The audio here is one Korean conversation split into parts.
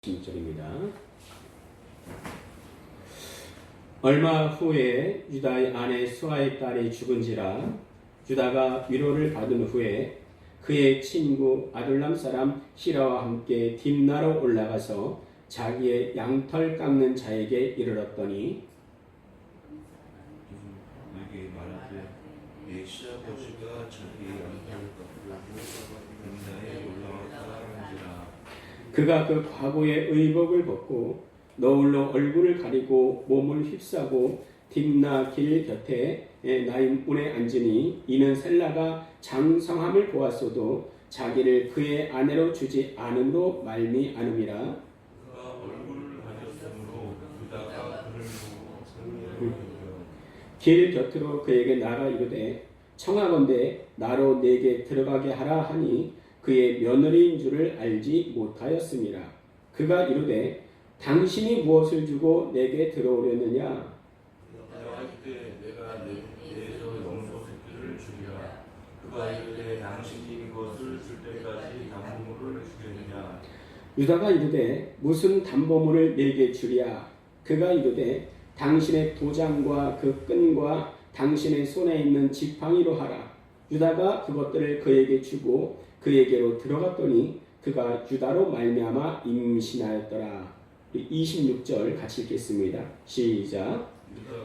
16절입니다. 얼마 후에 유다의 아내 수아의 딸이 죽은지라 유다가 위로를 받은 후에 그의 친구 아둘람 사람 히라와 함께 딥나로 올라가서 자기의 양털 깎는 자에게 이르렀더니 내게 말하되 내 시아버지가 자기 양털 깎으려고 딥나에 올라왔다 한지라. 그가 그 과거의 의복을 벗고 너울로 얼굴을 가리고 몸을 휩싸고 딥나 길 곁에 나인 문에 앉으니 이는 셀라가 장성함을 보았어도 자기를 그의 아내로 주지 않음으로 말미암음이라. 그가 얼굴을 가렸으므로 유다가 그를 보고 성령을 길 곁으로 그에게 나가 이르되 청하건대 나로 내게 들어가게 하라 하니 그의 며느리인 줄을 알지 못하였습니다. 그가 이르되 당신이 무엇을 주고 내게 들어오려느냐? 내가 이때 내가 내에서 영소 새끼를 주리라. 그가 이르되 당신이 이것을 줄 때까지 담보물을 주겠느냐? 유다가 이르되 무슨 담보물을 내게 주랴? 그가 이르되 당신의 도장과 그 끈과 당신의 손에 있는 지팡이로 하라. 유다가 그것들을 그에게 주고 그에게로 들어갔더니 그가 유다로 말미암아 임신하였더라. 26절 같이 읽겠습니다. 시작.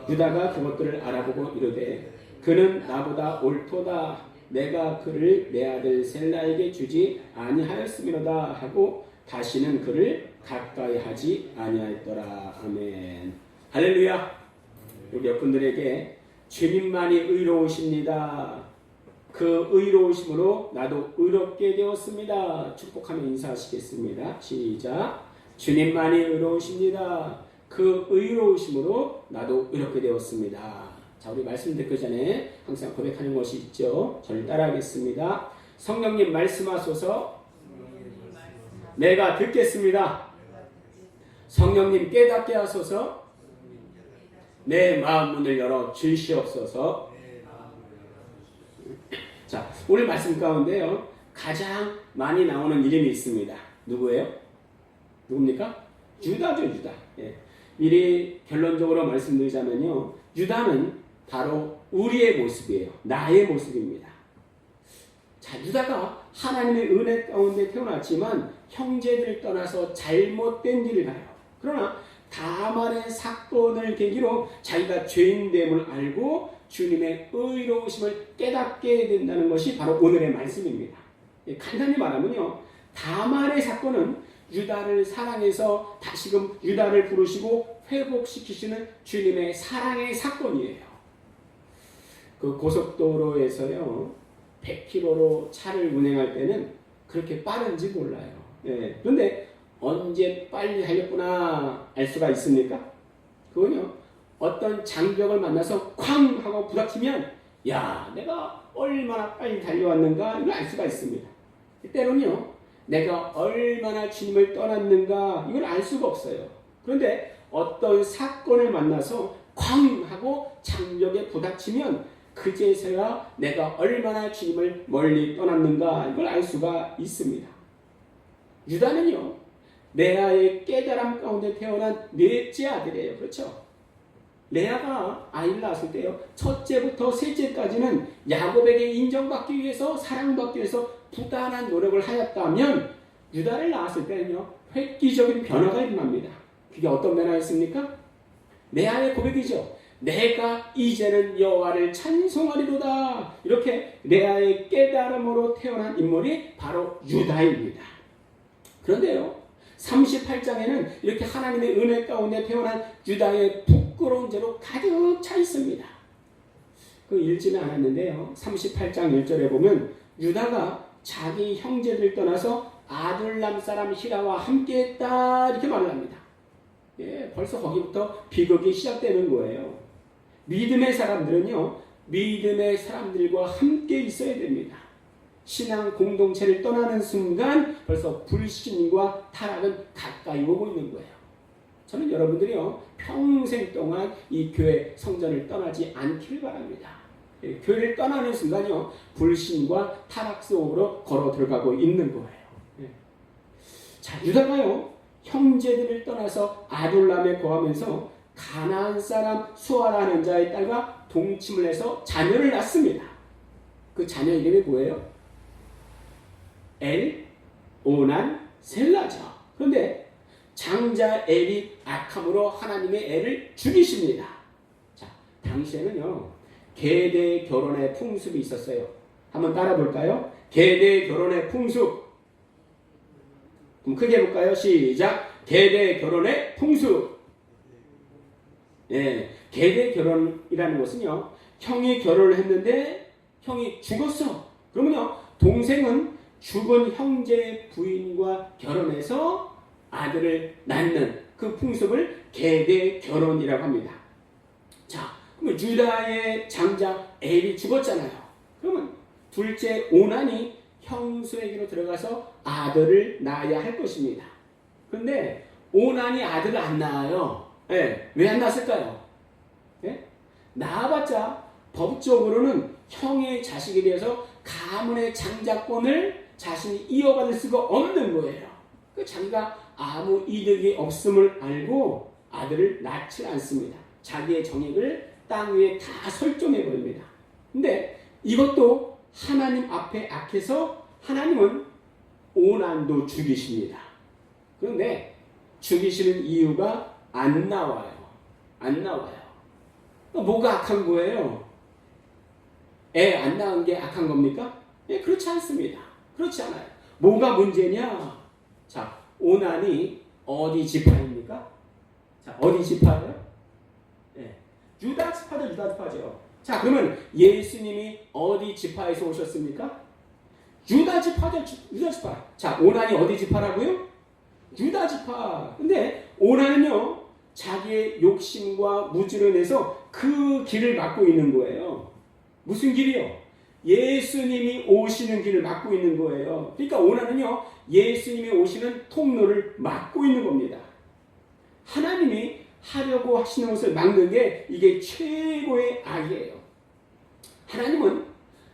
유다가 그것들을 알아보고 이르되 그는 나보다 옳도다. 내가 그를 내 아들 셀라에게 주지 아니하였음이로다 하고 다시는 그를 가까이 하지 아니하였더라. 아멘. 할렐루야. 우리 여러분들에게 주님만이 의로우십니다. 그 의로우심으로 나도 의롭게 되었습니다. 축복하며 인사하시겠습니다. 시작. 주님만이 의로우십니다. 그 의로우심으로 나도 의롭게 되었습니다. 자, 우리 말씀 듣기 전에 항상 고백하는 것이 있죠. 저를 따라하겠습니다. 성령님 말씀하소서. 내가 듣겠습니다. 성령님 깨닫게 하소서. 내 마음 문을 열어 주시옵소서. 자, 오늘 말씀 가운데요 가장 많이 나오는 이름이 있습니다. 누구예요? 누굽니까? 유다죠, 유다. 예. 미리 결론적으로 말씀드리자면요, 유다는 바로 우리의 모습이에요. 나의 모습입니다. 자, 유다가 하나님의 은혜 가운데 태어났지만 형제들을 떠나서 잘못된 길을 가요. 그러나 다말의 사건을 계기로 자기가 죄인됨을 알고 주님의 의로우심을 깨닫게 된다는 것이 바로 오늘의 말씀입니다. 간단히 말하면요, 다말의 사건은 유다를 사랑해서 다시금 유다를 부르시고 회복시키시는 주님의 사랑의 사건이에요. 그 고속도로에서요 100km로 차를 운행할 때는 그렇게 빠른지 몰라요. 예. 그런데 언제 빨리 달렸구나 알 수가 있습니까? 그건요, 어떤 장벽을 만나서 쾅 하고 부닥치면 야, 내가 얼마나 빨리 달려왔는가 이걸 알 수가 있습니다. 때로는요, 내가 얼마나 주님을 떠났는가 이걸 알 수가 없어요. 그런데 어떤 사건을 만나서 쾅 하고 장벽에 부닥치면 그제서야 내가 얼마나 주님을 멀리 떠났는가 이걸 알 수가 있습니다. 유다는요, 레아의 깨달음 가운데 태어난 넷째 아들이에요. 그렇죠? 레아가 아이를 낳았을 때요, 첫째부터 셋째까지는 야곱에게 인정받기 위해서, 사랑받기 위해서 부단한 노력을 하였다면 유다를 낳았을 때는요, 획기적인 변화가 일어납니다. 그게 어떤 변화였습니까? 레아의 고백이죠. 내가 이제는 여호와를 찬송하리로다. 이렇게 레아의 깨달음으로 태어난 인물이 바로 유다입니다. 그런데요, 38장에는 이렇게 하나님의 은혜 가운데 태어난 유다의 부끄러운 죄로 가득 차 있습니다. 그 읽지는 않았는데요, 38장 1절에 보면 유다가 자기 형제들 떠나서 아둘람 사람 히라와 함께했다 이렇게 말을 합니다. 예, 벌써 거기부터 비극이 시작되는 거예요. 믿음의 사람들은요, 믿음의 사람들과 함께 있어야 됩니다. 신앙 공동체를 떠나는 순간 벌써 불신과 타락은 가까이 오고 있는 거예요. 저는 여러분들이요, 평생 동안 이 교회 성전을 떠나지 않기를 바랍니다. 교회를 떠나는 순간요, 불신과 타락 속으로 걸어 들어가고 있는 거예요. 자, 유다가요, 형제들을 떠나서 아둘람에 거하면서 가나안 사람 수아라는 자의 딸과 동침을 해서 자녀를 낳습니다. 그 자녀 이름이 뭐예요? 엘, 오난, 셀라죠. 그런데 장자 엘이 악함으로 하나님의 애를 죽이십니다. 자, 당시에는요 계대 결혼의 풍습이 있었어요. 한번 따라 볼까요? 계대 결혼의 풍습. 그럼 크게 볼까요? 시작. 계대 결혼의 풍습. 예, 계대 결혼이라는 것은요, 형이 결혼을 했는데 형이 죽었어. 그러면요, 동생은 죽은 형제의 부인과 결혼해서 아들을 낳는 그 풍습을 계대 결혼이라고 합니다. 자, 그러면 유다의 장자 엘이 죽었잖아요. 그러면 둘째 오난이 형수에게로 들어가서 아들을 낳아야 할 것입니다. 그런데 오난이 아들을 안 낳아요. 예, 왜 안 낳았을까요? 예? 낳아봤자 법적으로는 형의 자식에 대해서 가문의 장자권을 자신이 이어받을 수가 없는 거예요. 그 자기가 아무 이득이 없음을 알고 아들을 낳지 않습니다. 자기의 정액을 땅 위에 다 설정해 버립니다. 근데 이것도 하나님 앞에 악해서 하나님은 오난도 죽이십니다. 그런데 죽이시는 이유가 안 나와요. 안 나와요. 뭐가 악한 거예요? 애 안 낳은 게 악한 겁니까? 예, 그렇지 않습니다. 그렇지 않아요. 뭐가 문제냐? 자, 오난이 어디 지파입니까? 자, 어디 지파예요? 예, 유다 지파죠, 유다 지파죠. 자, 그러면 예수님이 어디 지파에서 오셨습니까? 유다 지파죠, 유다 지파. 자, 오난이 어디 지파라고요? 유다 지파. 근데 오난은요, 자기의 욕심과 무지로 인해서 그 길을 막고 있는 거예요. 무슨 길이요? 예수님이 오시는 길을 막고 있는 거예요. 그러니까 오난은요, 예수님이 오시는 통로를 막고 있는 겁니다. 하나님이 하려고 하시는 것을 막는 게 이게 최고의 악이에요. 하나님은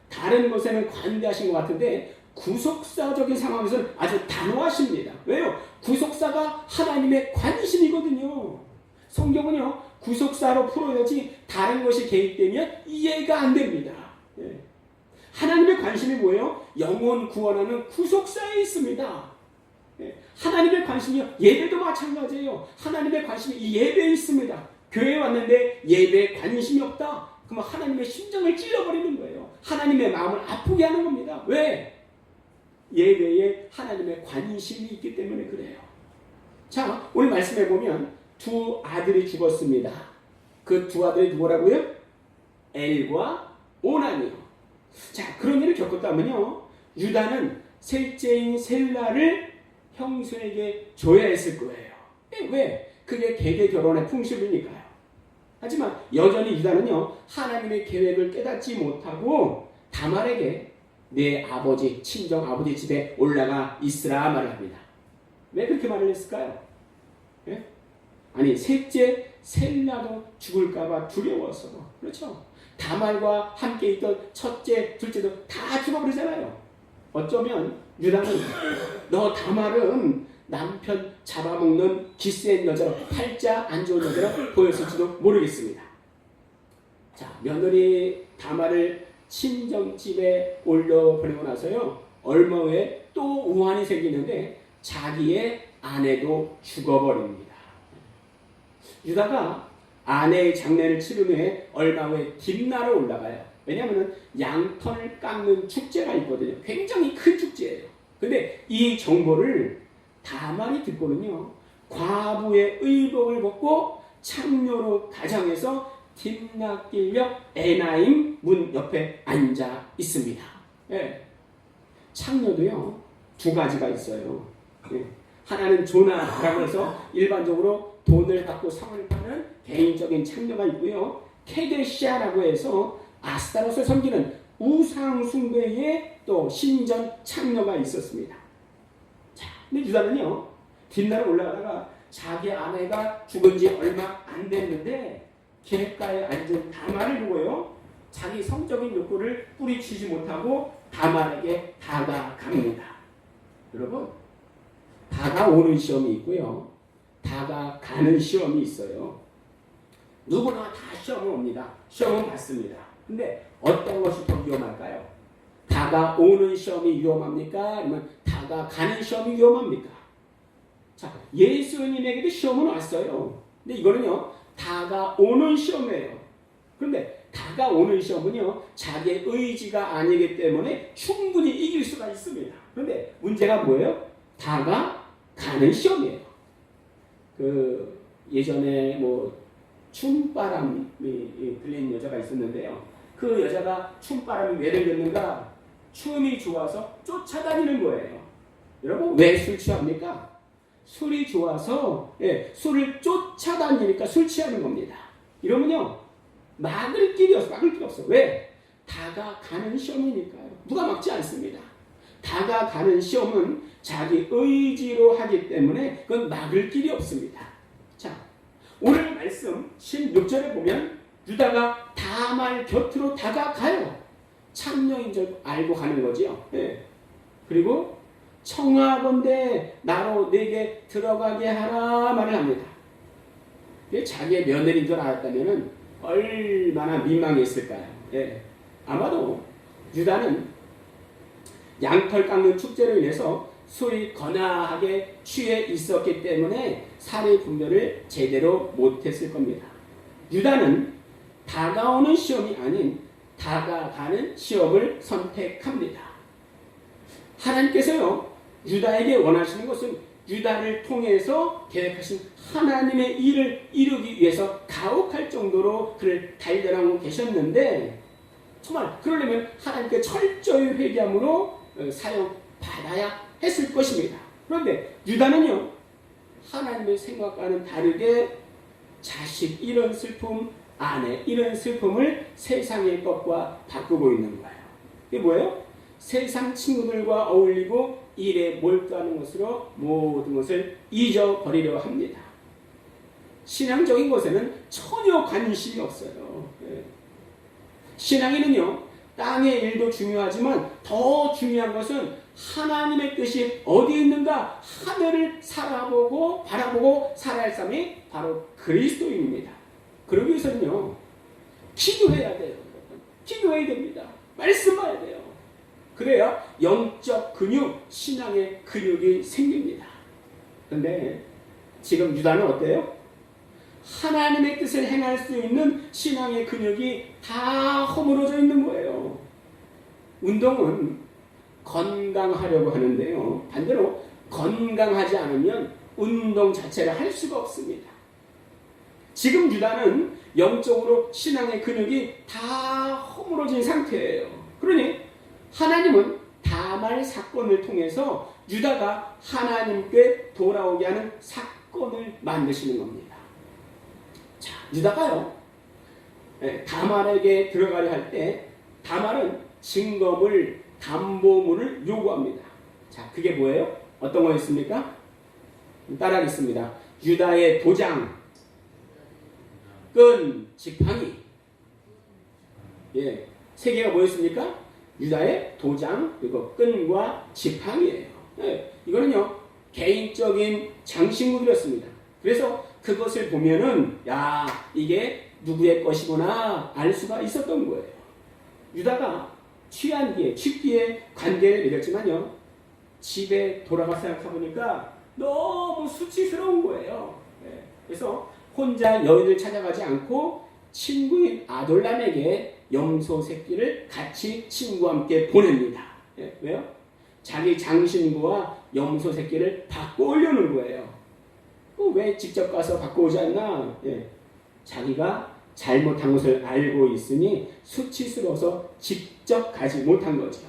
다른 것에는 관대하신 것 같은데 구속사적인 상황에서는 아주 단호하십니다. 왜요? 구속사가 하나님의 관심이거든요. 성경은요, 구속사로 풀어야지 다른 것이 개입되면 이해가 안 됩니다. 예. 하나님의 관심이 뭐예요? 영혼 구원하는 구속사에 있습니다. 예. 하나님의 관심이요, 예배도 마찬가지예요. 하나님의 관심이 이 예배에 있습니다. 교회에 왔는데 예배에 관심이 없다? 그러면 하나님의 심정을 찔러버리는 거예요. 하나님의 마음을 아프게 하는 겁니다. 왜? 예배에 하나님의 관심이 있기 때문에 그래요. 자, 오늘 말씀해 보면 두 아들이 죽었습니다. 그 두 아들이 누구라고요? 엘과 오난이요. 자, 그런 일을 겪었다면요, 유다는 셋째인 셀라를 형수에게 줘야 했을 거예요. 왜? 그게 계계 결혼의 풍습이니까요. 하지만 여전히 유다는요, 하나님의 계획을 깨닫지 못하고 다말에게 내 아버지, 친정 아버지 집에 올라가 있으라 말을 합니다. 왜 그렇게 말을 했을까요? 예? 아니, 셋째 셀라도 죽을까봐 두려워서. 그렇죠? 다말과 함께 있던 첫째, 둘째도 다 죽어버리잖아요. 어쩌면 유다는 너 다말은 남편 잡아먹는 기센 여자로, 팔자 안 좋은 여자로 보였을지도 모르겠습니다. 자, 며느리 다말을 친정집에 올려보내고 나서요, 얼마 후에 또 우환이 생기는데 자기의 아내도 죽어버립니다. 유다가 아내의 장례를 치른 후에 얼마 후에 딥나로 올라가요. 왜냐하면 양털 깎는 축제가 있거든요. 굉장히 큰 축제예요. 근데 이 정보를 다말이 듣고는요, 과부의 의복을 벗고 창녀로 가장해서 딥나길역 에나임 문 옆에 앉아 있습니다. 예. 창녀도요, 두 가지가 있어요. 예. 하나는 조나라고 해서 일반적으로 돈을 갖고 성을 파는 개인적인 창녀가 있고요, 케데시아라고 해서 아스타롯을 섬기는 우상 숭배의 또 신전 창녀가 있었습니다. 자, 근데 유다는요, 뒷날에 올라가다가 자기 아내가 죽은 지 얼마 안 됐는데 길가에 앉은 다말을 보고요, 자기 성적인 욕구를 뿌리치지 못하고 다말에게 다가갑니다. 여러분, 다가오는 시험이 있고요. 다가가는 시험이 있어요. 누구나 다 시험은 옵니다. 시험은 받습니다. 근데 어떤 것이 더 위험할까요? 다가오는 시험이 위험합니까? 아니면 다가가는 시험이 위험합니까? 자, 예수님에게도 시험은 왔어요. 근데 이거는요, 다가오는 시험이에요. 그런데 다가오는 시험은요, 자기의 의지가 아니기 때문에 충분히 이길 수가 있습니다. 그런데 문제가 뭐예요? 다가가는 시험이에요. 예전에 춤바람이 들린 여자가 있었는데요. 그 여자가 춤바람이 왜 들렸는가? 춤이 좋아서 쫓아다니는 거예요. 여러분, 왜 술 취합니까? 술이 좋아서, 술을 쫓아다니니까 술 취하는 겁니다. 이러면요, 막을 길이 없어. 왜? 다가가는 시험이니까요. 누가 막지 않습니다. 다가가는 시험은 자기 의지로 하기 때문에 그건 막을 길이 없습니다. 자, 오늘 말씀 16절에 보면 유다가 다말 곁으로 다가가요. 창녀인 줄 알고 가는 거지요. 그리고 청하건대 나로 내게 들어가게 하라 말을 합니다. 자기의 며느리인 줄 알았다면 얼마나 민망했을까요? 아마도 유다는 양털 깎는 축제로 인해서 술이 거나하게 취해 있었기 때문에 살해 분별을 제대로 못했을 겁니다. 유다는 다가오는 시험이 아닌 다가가는 시험을 선택합니다. 하나님께서요, 유다에게 원하시는 것은 유다를 통해서 계획하신 하나님의 일을 이루기 위해서 가혹할 정도로 그를 단련하고 계셨는데, 정말 그러려면 하나님께 철저히 회개함으로 사용받아야 했을 것입니다. 그런데 유다는요, 하나님의 생각과는 다르게 자식 이런 슬픔, 아내 이런 슬픔을 세상의 것과 바꾸고 있는 거예요. 이게 뭐예요? 세상 친구들과 어울리고 일에 몰두하는 것으로 모든 것을 잊어버리려 합니다. 신앙적인 것에는 전혀 관심이 없어요. 신앙에는요, 땅의 일도 중요하지만 더 중요한 것은 하나님의 뜻이 어디 있는가, 하늘을 바라보고 살아야 할 사람이 바로 그리스도인입니다. 그러기 위해서는요, 기도해야 돼요. 기도해야 됩니다. 말씀 봐야 돼요. 그래야 영적 근육, 신앙의 근육이 생깁니다. 그런데 지금 유다는 어때요? 하나님의 뜻을 행할 수 있는 신앙의 근육이 다 허물어져 있는 거예요. 운동은 건강하려고 하는데요, 반대로 건강하지 않으면 운동 자체를 할 수가 없습니다. 지금 유다는 영적으로 신앙의 근육이 다 허물어진 상태예요. 그러니 하나님은 다말 사건을 통해서 유다가 하나님께 돌아오게 하는 사건을 만드시는 겁니다. 자, 유다가요, 다말에게 들어가려 할 때 다말은 증거물, 담보물을 요구합니다. 자, 그게 뭐예요? 어떤 거였습니까? 따라하겠습니다. 유다의 도장, 끈, 지팡이. 세 개가 뭐였습니까? 유다의 도장, 그리고 끈과 지팡이예요. 이거는요, 개인적인 장신구들이었습니다. 그래서 그것을 보면은, 야, 이게 누구의 것이구나 알 수가 있었던 거예요. 유다가 취한 뒤에, 취기에 관계를 맺었지만요, 집에 돌아가 생각해보니까 너무 수치스러운 거예요. 그래서 혼자 여인을 찾아가지 않고 친구인 아돌람에게 염소 새끼를 같이 친구와 함께 보냅니다. 왜요? 자기 장신구와 염소 새끼를 바꿔 오려는 거예요. 왜 직접 가서 바꿔 오지 않나? 자기가 잘못한 것을 알고 있으니 수치스러워서 직접 가지 못한 거죠.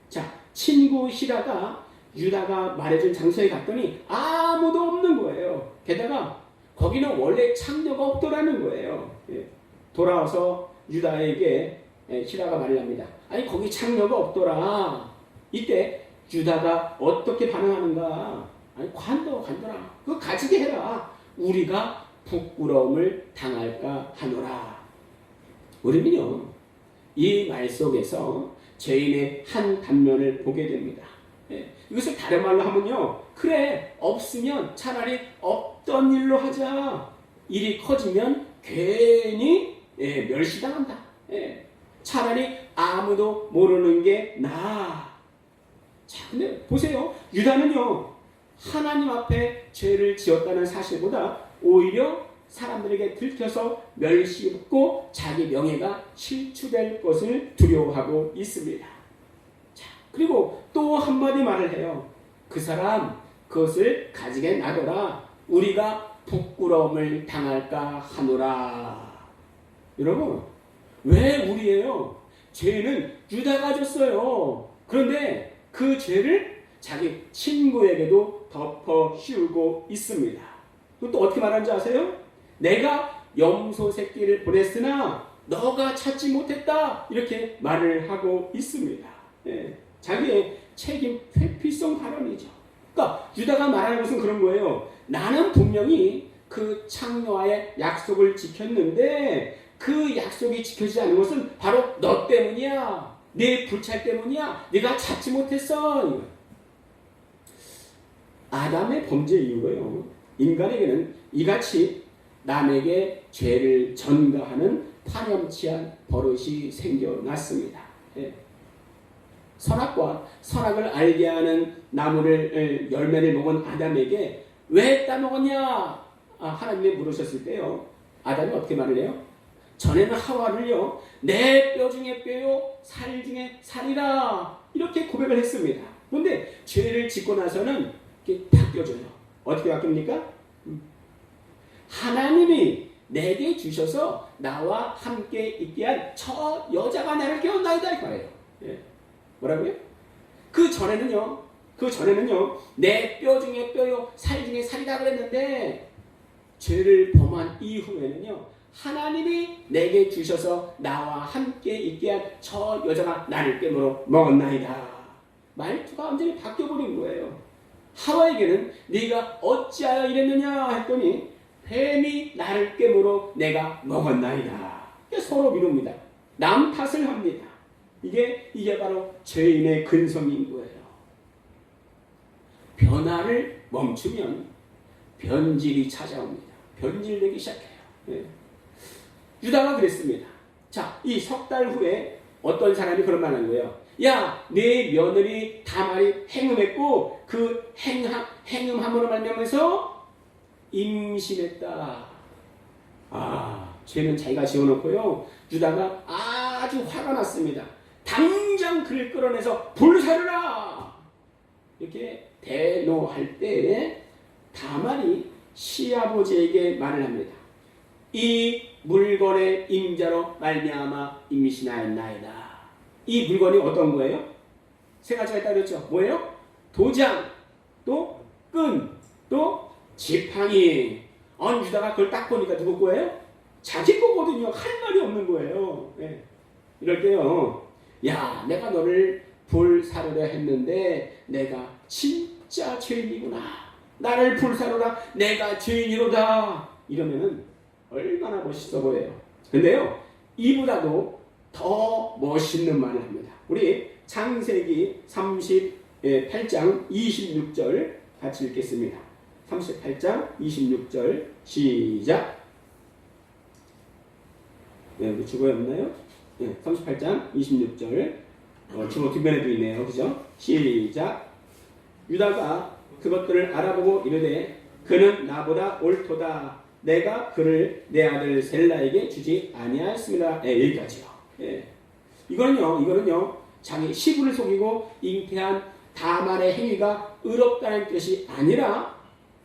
자, 친구 히라가 유다가 말해준 장소에 갔더니 아무도 없는 거예요. 게다가 거기는 원래 창녀가 없더라는 거예요. 돌아와서 유다에게 히라가 말을 합니다. 아니, 거기 창녀가 없더라. 이때 유다가 어떻게 반응하는가? 아니, 관둬라. 그거 가지게 해라. 우리가 부끄러움을 당할까 하노라. 우리는요, 이 말 속에서 죄인의 한 단면을 보게 됩니다. 이것을 다른 말로 하면요, 그래 없으면 차라리 없던 일로 하자. 일이 커지면 괜히 멸시당한다. 차라리 아무도 모르는 게 나아. 자, 근데 보세요. 유다는요, 하나님 앞에 죄를 지었다는 사실보다 오히려 사람들에게 들켜서 멸시받고 자기 명예가 실추될 것을 두려워하고 있습니다. 자, 그리고 또 한마디 말을 해요. 그 사람 그것을 가지게 놔둬라. 우리가 부끄러움을 당할까 하노라. 여러분, 왜 우리예요? 죄는 유다가 졌어요. 그런데 그 죄를 자기 친구에게도 덮어 씌우고 있습니다. 또 어떻게 말하는지 아세요? 내가 염소 새끼를 보냈으나 너가 찾지 못했다. 이렇게 말을 하고 있습니다. 자기의 책임 회피성 발언이죠. 그러니까 유다가 말하는 것은 그런 거예요. 나는 분명히 그 창녀와의 약속을 지켰는데 그 약속이 지켜지지 않은 것은 바로 너 때문이야. 내 불찰 때문이야. 네가 찾지 못했어. 아담의 범죄 이후에요, 인간에게는 이같이 남에게 죄를 전가하는 파렴치한 버릇이 생겨났습니다. 선악과 선악을 알게 하는 나무를 열매를 먹은 아담에게 왜 따먹었냐? 하나님이 물으셨을 때요, 아담이 어떻게 말을 해요? 전에는 하와를요, 내 뼈 중에 뼈요, 살 중에 살이라, 이렇게 고백을 했습니다. 그런데 죄를 짓고 나서는 이렇게 바뀌어져요. 어떻게 바뀝니까? 하나님이 내게 주셔서 나와 함께 있게 한 저 여자가 나를 깨웠나이다 이거예요. 뭐라고요? 그 전에는요, 내 뼈 중에 뼈요, 살 중에 살이다 그랬는데 죄를 범한 이후에는요, 하나님이 내게 주셔서 나와 함께 있게 한 저 여자가 나를 깨물어 먹었나이다. 말투가 완전히 바뀌어버린 거예요. 하와에게는 네가 어찌하여 이랬느냐 했더니 뱀이 나를 깨물어 내가 먹었나이다. 서로 미룹니다. 남 탓을 합니다. 이게 바로 죄인의 근성인 거예요. 변화를 멈추면 변질이 찾아옵니다. 변질되기 시작해요. 유다가 그랬습니다. 자, 이 석 달 후에 어떤 사람이 그런 말을 한 거예요. 야, 내 며느리 다말이 행음했고 그 행음함으로 말미암아서 임신했다. 죄는 자기가 지어놓고요, 유다가 아주 화가 났습니다. 당장 그를 끌어내서 불사르라! 이렇게 대노할 때 다말이 시아버지에게 말을 합니다. 이 물건의 임자로 말미암아 임신하였나이다. 이 물건이 어떤 거예요? 세 가지가 있다고 그랬죠. 뭐예요? 도장, 또 끈, 또 지팡이. 유다가 그걸 딱 보니까 누구 거예요? 자기 거거든요. 할 말이 없는 거예요. 이럴 때요, 야, 내가 너를 불사르려 했는데 내가 진짜 죄인이구나. 나를 불사르라. 내가 죄인이로다. 이러면은 얼마나 멋있어 보여요. 근데요, 이보다도 더 멋있는 말을 합니다. 우리 창세기 38장 26절 같이 읽겠습니다. 38장 26절 시작. 여기 주보에 없나요? 38장 26절 주보 뒷면에도 있네요. 그죠? 시작. 유다가 그것들을 알아보고 이르되 그는 나보다 옳도다. 내가 그를 내 아들 셀라에게 주지 아니하였습니다. 여기까지요. 이거는요, 자기 시부를 속이고 잉태한 다말의 행위가 의롭다는 뜻이 아니라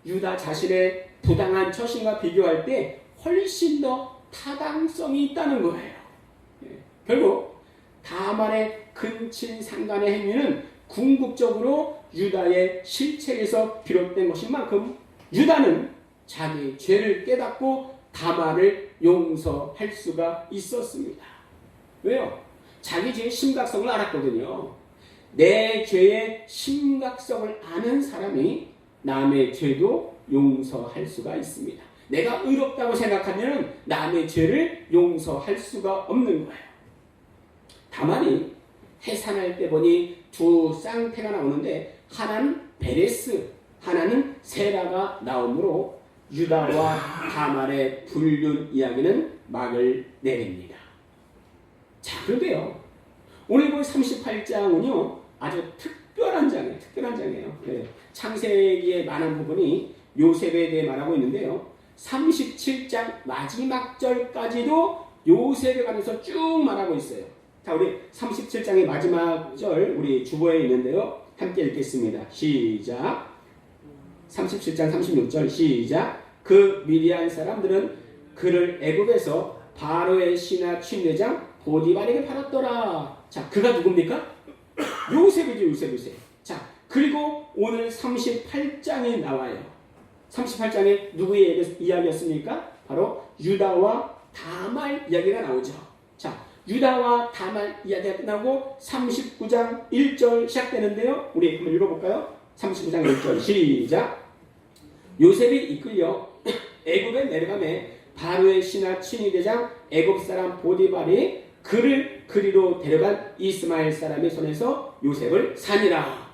유다 자신의 부당한 처신과 비교할 때 훨씬 더 타당성이 있다는 거예요. 결국 다말의 근친 상간의 행위는 궁극적으로 유다의 실책에서 비롯된 것인 만큼 유다는 자기 죄를 깨닫고 다말을 용서할 수가 있었습니다. 왜요? 자기 죄의 심각성을 알았거든요. 내 죄의 심각성을 아는 사람이 남의 죄도 용서할 수가 있습니다. 내가 의롭다고 생각하면 남의 죄를 용서할 수가 없는 거예요. 다만이 해산할 때 보니 두 쌍태가 나오는데 하나는 베레스, 하나는 세라가 나오므로 유다와 다말의 불륜 이야기는 막을 내립니다. 자, 그런데요. 오늘 본 38장은요. 아주 특별한 장이에요. 네. 창세기의 많은 부분이 요셉에 대해 말하고 있는데요. 37장 마지막 절까지도 요셉에 관해서 쭉 말하고 있어요. 자, 우리 37장의 마지막 절 우리 주보에 있는데요. 함께 읽겠습니다. 시작. 37장 36절 시작. 그 미디안 사람들은 그를 애굽에서 바로의 신하 침례장 보디발에게 팔았더라. 자, 그가 누굽니까? 요셉이죠. 자, 그리고 오늘 38장에 나와요. 38장에 누구의 이야기였습니까? 바로 유다와 다말 이야기가 나오죠. 자, 유다와 다말 이야기가 끝나고 39장 1절 시작되는데요. 우리 한번 읽어볼까요? 39장 1절 시작. 요셉이 이끌려 애굽에 내려가매 바로의 신하 친위대장 애굽 사람 보디발이 그를 그리로 데려간 이스마엘 사람의 손에서 요셉을 사니라.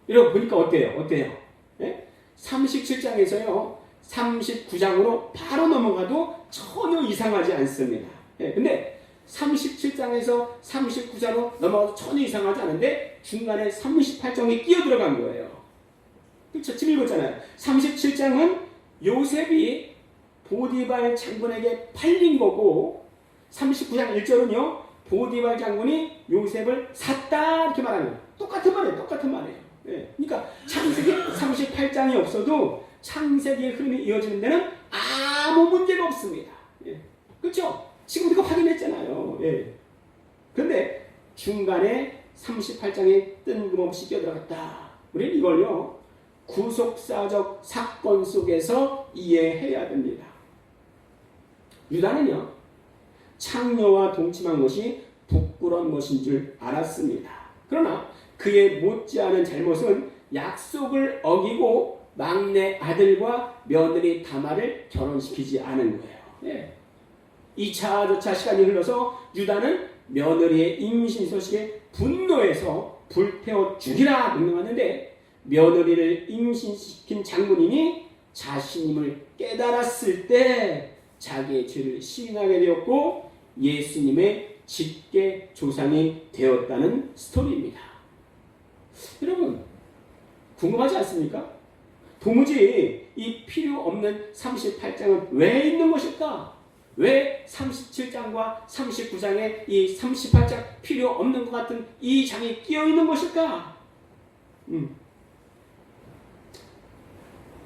이러고 보니까 어때요? 예? 37장에서요 39장으로 바로 넘어가도 전혀 이상하지 않습니다. 예, 근데 37장에서 39장으로 넘어가도 전혀 이상하지 않은데 중간에 38장이 끼어 들어간 거예요. 그렇죠? 지금 읽었잖아요. 37장은 요셉이 보디발 장군에게 팔린 거고 39장 1절은요 보디발 장군이 요셉을 샀다 이렇게 말하는 거예요. 똑같은 말이에요. 예, 그러니까 창세기 38장이 없어도 창세기의 흐름이 이어지는 데는 아무 문제가 없습니다. 예, 그렇죠? 지금 우리가 확인했잖아요. 예. 그런데 중간에 38장에 뜬금없이 끼어들어갔다. 우리는 이걸요 구속사적 사건 속에서 이해해야 됩니다. 유다는요 창녀와 동침한 것이 부끄러운 것인 줄 알았습니다. 그러나 그의 못지않은 잘못은 약속을 어기고 막내 아들과 며느리 다말을 결혼시키지 않은 거예요. 예. 2차조차 시간이 흘러서 유다는 며느리의 임신 소식에 분노해서 불태워 죽이라 명령하는데 며느리를 임신시킨 장군님이 자신임을 깨달았을 때 자기의 죄를 시인하게 되었고 예수님의 직계 조상이 되었다는 스토리입니다. 여러분 궁금하지 않습니까? 도무지 이 필요 없는 38장은 왜 있는 것일까? 왜 37장과 39장에 이 38장 필요 없는 것 같은 이 장이 끼어 있는 것일까?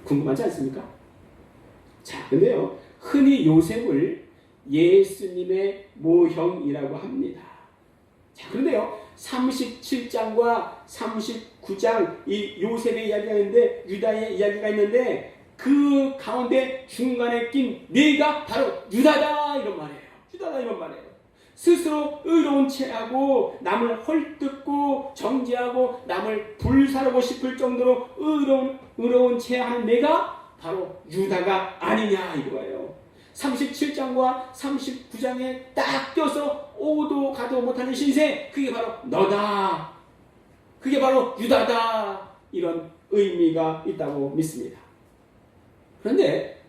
궁금하지 않습니까? 자, 근데요, 흔히 요셉을 예수님의 모형이라고 합니다. 자, 그런데요, 37장과 39장 이 요셉의 이야기가 있는데 유다의 이야기가 있는데 그 가운데 중간에 낀 네가 바로 유다다 이런 말이에요. 스스로 의로운 체하고 남을 헐뜯고 정죄하고 남을 불사르고 싶을 정도로 의로운 체하는 내가 바로 유다가 아니냐 이거예요. 37장과 39장에 딱 껴서 오도 가도 못하는 신세, 그게 바로 너다. 그게 바로 유다다. 이런 의미가 있다고 믿습니다. 그런데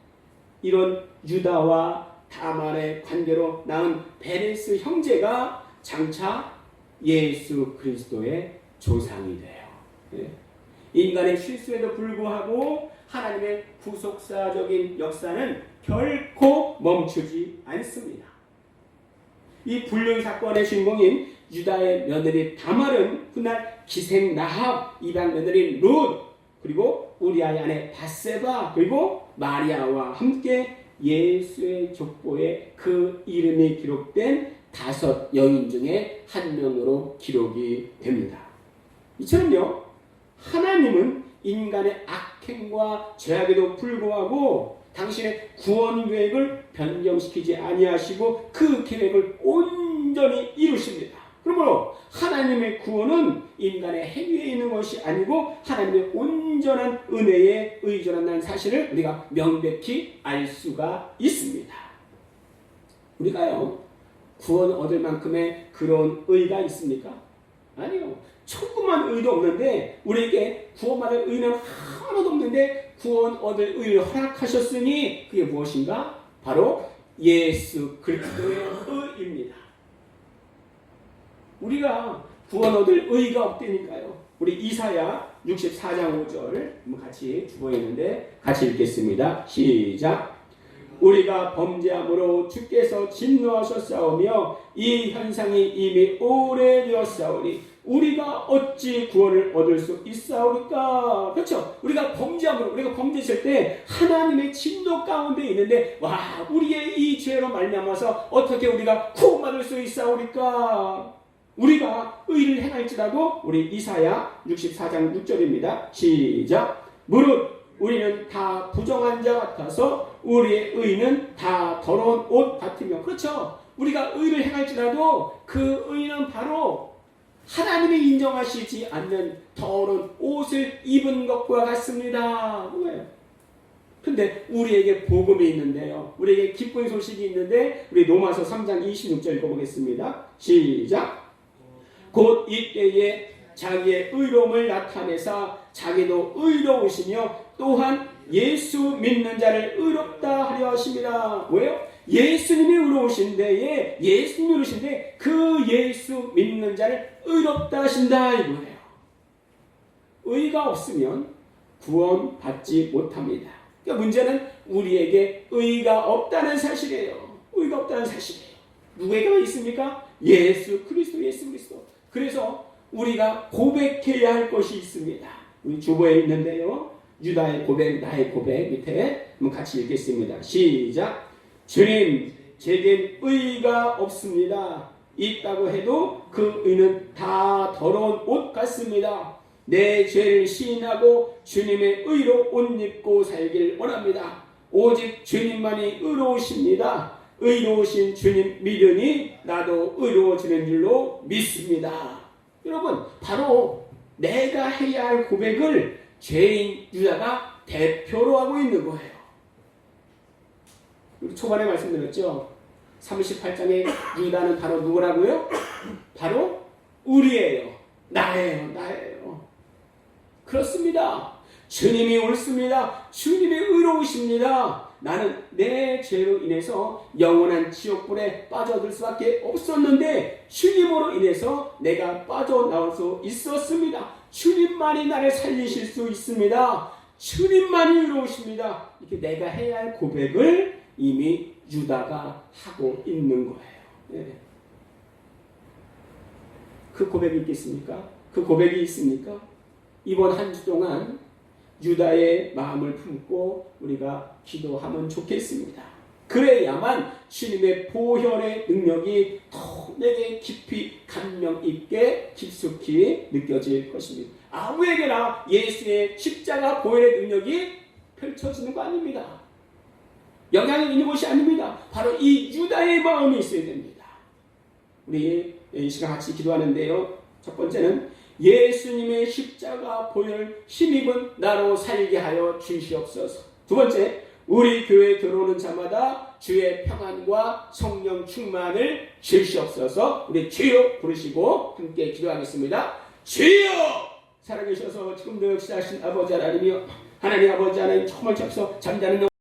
이런 유다와 다말의 관계로 낳은 베레스 형제가 장차 예수 그리스도의 조상이 돼요. 네. 인간의 실수에도 불구하고 하나님의 구속사적인 역사는 결코 멈추지 않습니다. 이 불륜 사건의 주인공인 유다의 며느리 다말은 훗날 기생 라합, 이방 며느리 룻, 그리고 우리아의 아내 바세바, 그리고 마리아와 함께 예수의 족보에 그 이름이 기록된 5 여인 중에 한 명으로 기록이 됩니다. 이처럼요, 하나님은 인간의 악행과 죄악에도 불구하고 당신의 구원 계획을 변경시키지 아니하시고 그 계획을 온전히 이루십니다. 그러므로 하나님의 구원은 인간의 행위에 있는 것이 아니고 하나님의 온전한 은혜에 의존한다는 사실을 우리가 명백히 알 수가 있습니다. 우리가요 구원 얻을 만큼의 그런 의가 있습니까? 아니요. 조그만 의도 없는데 우리에게 구원받을 의는 하나도 없는데 구원 얻을 의를 허락하셨으니 그게 무엇인가? 바로 예수 그리스도의 의입니다. 우리가 구원 얻을 의가 없다니까요. 우리 이사야 64장 5절 같이 주고 있는데 같이 읽겠습니다. 시작. 우리가 범죄함으로 주께서 진노하셨사오며 이 현상이 이미 오래되었사오니 우리가 어찌 구원을 얻을 수 있사오리까? 그렇죠? 우리가 범죄함으로 우리가 범죄했을 때 하나님의 진노 가운데 있는데 와 우리의 이 죄로 말미암아서 어떻게 우리가 구원받을 수 있사오리까? 우리가 의를 행할지라도 우리 이사야 64장 6절입니다. 시작. 무릇 우리는 다 부정한 자 같아서 우리의 의는 다 더러운 옷 같으며 그렇죠. 우리가 의를 행할지라도 그 의는 바로 하나님이 인정하시지 않는 더러운 옷을 입은 것과 같습니다. 왜요? 근데 우리에게 복음이 있는데요. 우리에게 기쁜 소식이 있는데 우리 로마서 3장 26절 읽어보겠습니다. 시작. 곧 이때에 자기의 의로움을 나타내사 자기도 의로우시며 또한 예수 믿는 자를 의롭다 하려 하심이라. 왜요? 예수님이 의로우신 데에 예수님이 의로우신데 그 예수 믿는 자를 의롭다 하신다 이거예요. 의가 없으면 구원받지 못합니다. 그러니까 문제는 우리에게 의가 없다는 사실이에요. 의가 없다는 사실이에요. 누구에게만 있습니까? 예수 그리스도. 그래서 우리가 고백해야 할 것이 있습니다. 우리 주보에 있는데요. 유다의 고백, 나의 고백 밑에 한번 같이 읽겠습니다. 시작. 주님, 제겐 의가 없습니다. 있다고 해도 그 의는 다 더러운 옷 같습니다. 내 죄를 시인하고 주님의 의로 옷 입고 살길 원합니다. 오직 주님만이 의로우십니다. 의로우신 주님 믿으니 나도 의로워지는 줄로 믿습니다. 여러분, 바로 내가 해야 할 고백을 죄인 유다가 대표로 하고 있는 거예요. 초반에 말씀드렸죠. 38장에 유다는 바로 누구라고요? 바로 우리예요. 나예요. 그렇습니다. 주님이 옳습니다. 주님이 의로우십니다. 나는 내 죄로 인해서 영원한 지옥불에 빠져들 수밖에 없었는데 주님으로 인해서 내가 빠져나올 수 있었습니다. 주님만이 나를 살리실 수 있습니다. 주님만이 의로우십니다. 이렇게 내가 해야 할 고백을 이미 유다가 하고 있는 거예요. 네. 그 고백이 있겠습니까? 그 고백이 있습니까? 이번 한 주 동안 유다의 마음을 품고 우리가 기도하면 좋겠습니다. 그래야만 주님의 보혈의 능력이 더 내게 깊이 감명 있게 깊숙이 느껴질 것입니다. 아무에게나 예수의 십자가 보혈의 능력이 펼쳐지는 거 아닙니다. 영향이 있는 것이 아닙니다. 바로 이 유다의 마음이 있어야 됩니다. 우리 이 시간 같이 기도하는데요. 첫 번째는 예수님의 십자가 보혈을 힘입은 나로 살게 하여 주시옵소서. 두 번째, 우리 교회에 들어오는 자마다 주의 평안과 성령 충만을 주시옵소서. 우리 주여 부르시고 함께 기도하겠습니다. 주여! 살아계셔서 지금도 역사하신 아버지 하나님이여, 하나님 아버지 하나님 정말 잡서 잠자는